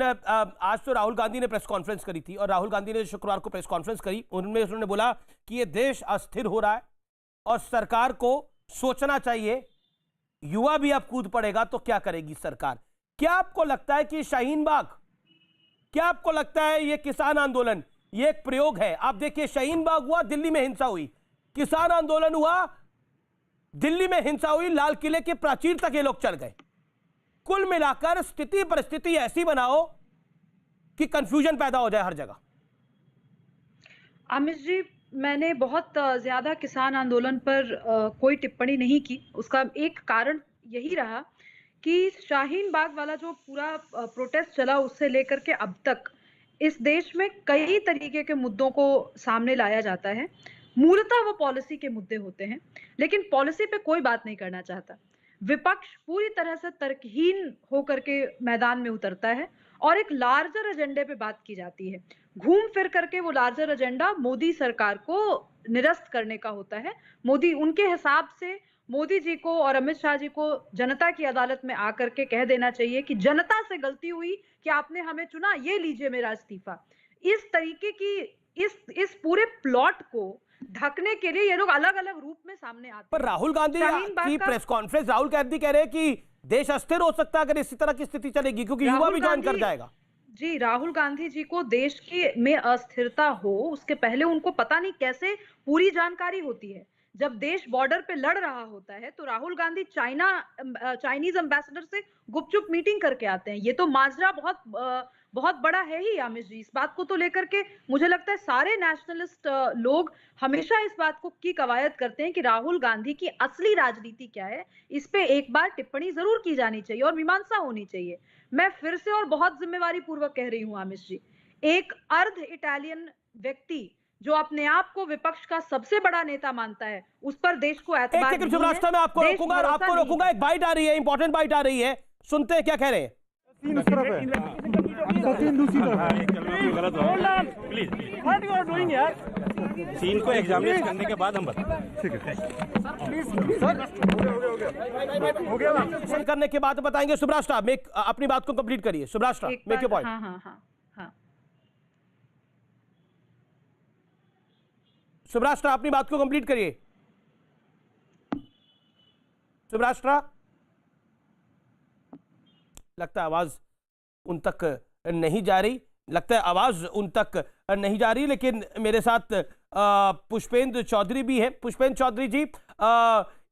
आज तो राहुल गांधी ने प्रेस कॉन्फ्रेंस करी थी, और राहुल गांधी ने शुक्रवार को प्रेस कॉन्फ्रेंस करी, उनमें उन्होंने बोला कि ये देश अस्थिर हो रहा है और सरकार को सोचना चाहिए, युवा भी अब कूद पड़ेगा तो क्या करेगी सरकार। क्या आपको लगता है कि शाहीन बाग, क्या आपको लगता है ये किसान आंदोलन ये एक प्रयोग है? आप देखिए, शाहीन बाग हुआ, दिल्ली में हिंसा हुई, किसान आंदोलन हुआ, दिल्ली में हिंसा हुई, लाल किले के प्राचीर तक ये लोग चल गए। कुल मिलाकर स्थिति परिस्थिति ऐसी बनाओ कि कंफ्यूजन पैदा हो जाए हर जगह। आमिर जी, मैंने बहुत ज्यादा किसान आंदोलन पर कोई टिप्पणी नहीं की। उसका एक कारण यही रहा कि शाहीन बाग वाला जो पूरा प्रोटेस्ट चला, उससे लेकर के अब तक इस देश में कई तरीके के मुद्दों को सामने लाया जाता है। मूलतः वो पॉलिसी के मुद्दे होते हैं, लेकिन पॉलिसी पे कोई बात नहीं करना चाहता। विपक्ष पूरी तरह से तर्कहीन होकर के मैदान में उतरता है और एक लार्जर एजेंडे पे बात की जाती है। घूम फिर करके वो लार्जर एजेंडा मोदी सरकार को निरस्त करने का होता है। मोदी, उनके हिसाब से मोदी जी को और अमित शाह जी को जनता की अदालत में आकर के कह देना चाहिए कि जनता से गलती हुई कि आपने हमें चुना, ये लीजिए मेरा इस्तीफा। इस तरीके की इस पूरे प्लॉट को ढकने के लिए ये लोग अलग अलग रूप में सामने आते हैं। पर राहुल गांधी की प्रेस कॉन्फ्रेंस, राहुल गांधी कह रहे हैं कि देश अस्थिर हो सकता है अगर इसी तरह की स्थिति चलेगी, क्योंकि युवा भी ज्वाइन कर जाएगा। जी, राहुल गांधी जी को देश की में अस्थिरता हो उसके पहले उनको पता नहीं कैसे पूरी जानकारी होती है। जब देश बॉर्डर पे लड़ रहा होता है तो राहुल गांधी चाइनीज एम्बेसडर से गुपचुप मीटिंग करके आते हैं। ये तो माजरा बहुत बड़ा है ही आमिर जी। इस बात को तो लेकर के मुझे लगता है सारे नेशनलिस्ट लोग हमेशा इस बात को की कवायद करते हैं कि राहुल गांधी की असली राजनीति क्या है। इस पे एक बार टिप्पणी जरूर की जानी चाहिए और मीमांसा होनी चाहिए। मैं फिर से और बहुत जिम्मेवारी पूर्वक कह रही हूँ आमिर जी, एक अर्ध इटालियन व्यक्ति जो अपने आप को विपक्ष का सबसे बड़ा नेता मानता है, उस पर देश को एतबार नहीं है। शुभराष्ट्र, मैं आपको रोकूंगा, एक बाइट आ रही है, इंपॉर्टेंट बाइट आ रही है, सुनते हैं क्या कह रहे हैं। सीन को एग्जामिनेट करने के बाद हम बताएं। ठीक है सर, करने के बाद बताएंगे। सुभराष्ट्र, अपनी बात को कंप्लीट करिए। सुभराष्ट्र, मेक योर पॉइंट। हाँ। सुभराष्ट्र, अपनी बात को कंप्लीट करिए। सुभराष्ट्र, लगता है आवाज उन तक नहीं जा रही, लेकिन मेरे साथ पुष्पेंद्र चौधरी भी है। पुष्पेंद्र चौधरी जी,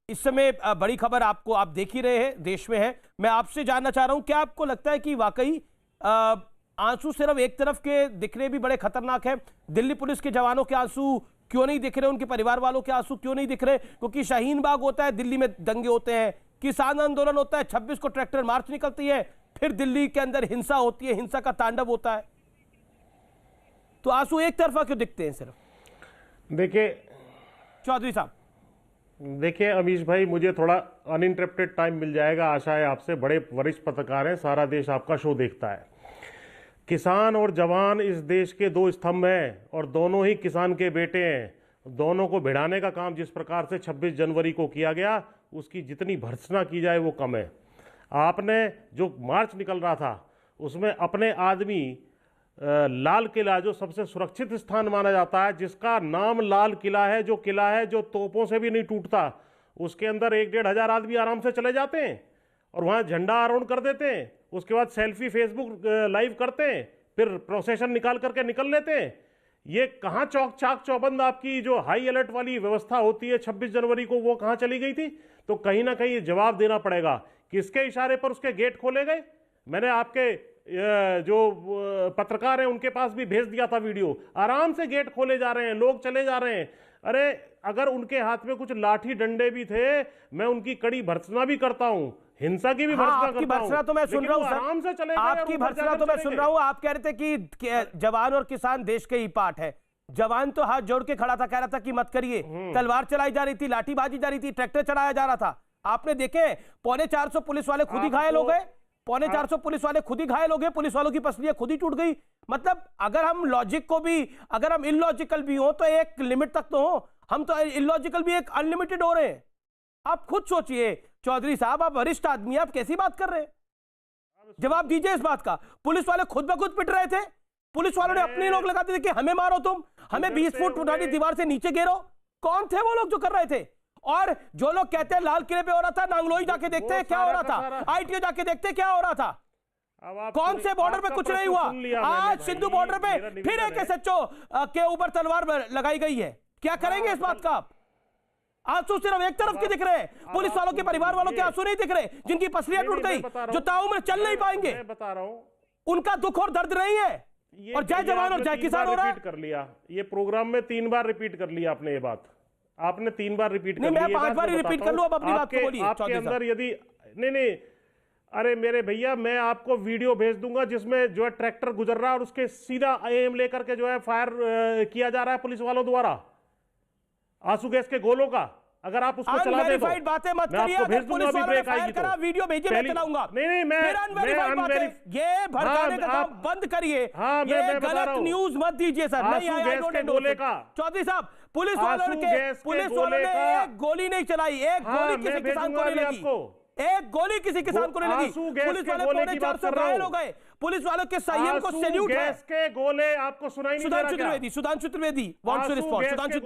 इस समय बड़ी खबर आप देख ही रहे हैं, देश में है। मैं आपसे जानना चाह रहा हूं, क्या आपको लगता है कि वाकई आंसू सिर्फ एक तरफ के दिख रहे भी बड़े खतरनाक है? दिल्ली पुलिस के जवानों के आंसू क्यों नहीं दिख रहे, उनके परिवार वालों के आंसू क्यों नहीं दिख रहे? क्योंकि शाहीन बाग होता है, दिल्ली में दंगे होते हैं, किसान आंदोलन होता है, 26 को ट्रैक्टर मार्च निकलती है, फिर दिल्ली के अंदर हिंसा होती है, हिंसा का तांडव होता है, तो आंसू एक तरफा क्यों दिखते हैं सिर्फ? देखिए चौधरी साहब, देखिए अमीश भाई, मुझे थोड़ा अनइंटरप्टेड टाइम मिल जाएगा, आशा है आपसे। बड़े वरिष्ठ पत्रकार हैं, सारा देश आपका शो देखता है। किसान और जवान इस देश के दो स्तंभ हैं और दोनों ही किसान के बेटे हैं। दोनों को भिड़ाने का काम जिस प्रकार से 26 जनवरी को किया गया, उसकी जितनी भर्त्सना की जाए वो कम है। आपने जो मार्च निकल रहा था उसमें अपने आदमी लाल किला, जो सबसे सुरक्षित स्थान माना जाता है, जिसका नाम लाल किला है, जो किला है जो तोपों से भी नहीं टूटता, उसके अंदर 1-1.5 हजार आदमी आराम से चले जाते हैं और वहाँ झंडा आरोहण कर देते हैं। उसके बाद सेल्फी फेसबुक लाइव करते हैं, फिर प्रोसेशन निकाल करके निकल लेते हैं। ये कहाँ चौक चाक चौबंद आपकी जो हाई अलर्ट वाली व्यवस्था होती है 26 जनवरी को, वो कहाँ चली गई थी? तो कहीं ना कहीं जवाब देना पड़ेगा, किसके इशारे पर उसके गेट खोले गए। मैंने आपके जो पत्रकार हैं उनके पास भी भेज दिया था वीडियो, आराम से गेट खोले जा रहे हैं, लोग चले जा रहे हैं। अरे अगर उनके हाथ में कुछ लाठी डंडे भी थे, मैं उनकी कड़ी भर्त्सना भी करता हूं, हिंसा की भी भर्त्सना करता हूं। भर्त्सना तो मैं सुन रहा हूं, आराम से चले, आपकी भर्त्सना तो मैं सुन रहा हूं। आप कह रहे थे कि जवान और किसान देश के ही पार्ट है। जवान तो हाथ जोड़ के खड़ा था, कह रहा था कि मत करिए, तलवार चलाई जा रही थी, लाठी बाजी जा रही थी, ट्रैक्टर चढ़ाया जा रहा था। आपने देखे 450 पुलिस वाले खुद ही घायल हो गए, 450 पुलिस वाले खुद ही घायल हो गए, पुलिस वालों की पसलियां खुद ही टूट गई। मतलब अगर हम लॉजिक को भी, अगर हम इलॉजिकल भी हो तो एक लिमिट तक तो हो, हम तो इलॉजिकल भी एक अनलिमिटेड हो रहे हैं। आप खुद सोचिए चौधरी साहब, आप वरिष्ठ आदमी, आप कैसी बात कर रहे हैं? जवाब दीजिए इस बात का। पुलिस वाले खुद ब खुद पिट रहे थे, पुलिस वालों ने अपने लोग लगाते थे कि हमें मारो, तुम हमें 20 फुट उठानी दीवार से नीचे गिरो। कौन थे वो लोग जो कर रहे थे? और जो लोग कहते हैं लाल किले पे हो रहा था, नांगलोई जाके देखते हैं क्या हो रहा था, आईटीओ जाके देखते हैं क्या हो रहा था। कौन से बॉर्डर पे कुछ नहीं हुआ? आज सिंधु बॉर्डर पे फिर एक एसएचओ के ऊपर तलवार लगाई गई है। क्या करेंगे इस बात का आप? आंसू सिर्फ एक तरफ के दिख रहे हैं, पुलिस वालों के परिवार वालों के आंसू नहीं दिख रहे, जिनकी पसलियां टूट गई, जो ताउम्र चल नहीं पाएंगे, बता रहा हूं, उनका दुख और दर्द नहीं है। और जय जवान और जय किसान हो रहा है। रिपीट कर लिया, ये प्रोग्राम में 3 बार रिपीट कर लिया आपने, ये बात आपने 3 बार रिपीट कर ली। मैं 5 बार रिपीट कर लूं, अब अपनी बात को बोलिए। आपके अंदर यदि नहीं, अरे मेरे भैया, मैं आपको वीडियो भेज दूंगा जिसमें जो है ट्रैक्टर गुजर रहा है और उसके सीधा एम लेकर के जो है फायर किया जा रहा है पुलिस वालों द्वारा, आंसू गैस के गोलों का। अगर आप उसको चला दे तो बातें मत करिए। अगर पुलिस वालों ने फायर करा, वीडियो भेजिए, मैं चलाऊंगा। नहीं, मैं ये भड़काने का काम बंद करिए। ये गलत न्यूज मत दीजिए सर। नहीं, चौधरी साहब, पुलिस वालों ने एक गोली नहीं चलाई, एक गोली किसी किसान को नहीं लगी, एक गोली किसी किसान को नहीं लगी। पुलिस वाले 450 घायल हो गए। पुलिस वालों के संयम को सैल्यूट है। गैस के गोले आपको सुनाई नहीं दे रहा क्या? Sudhanshu Trivedi wants to respond. Sudhanshu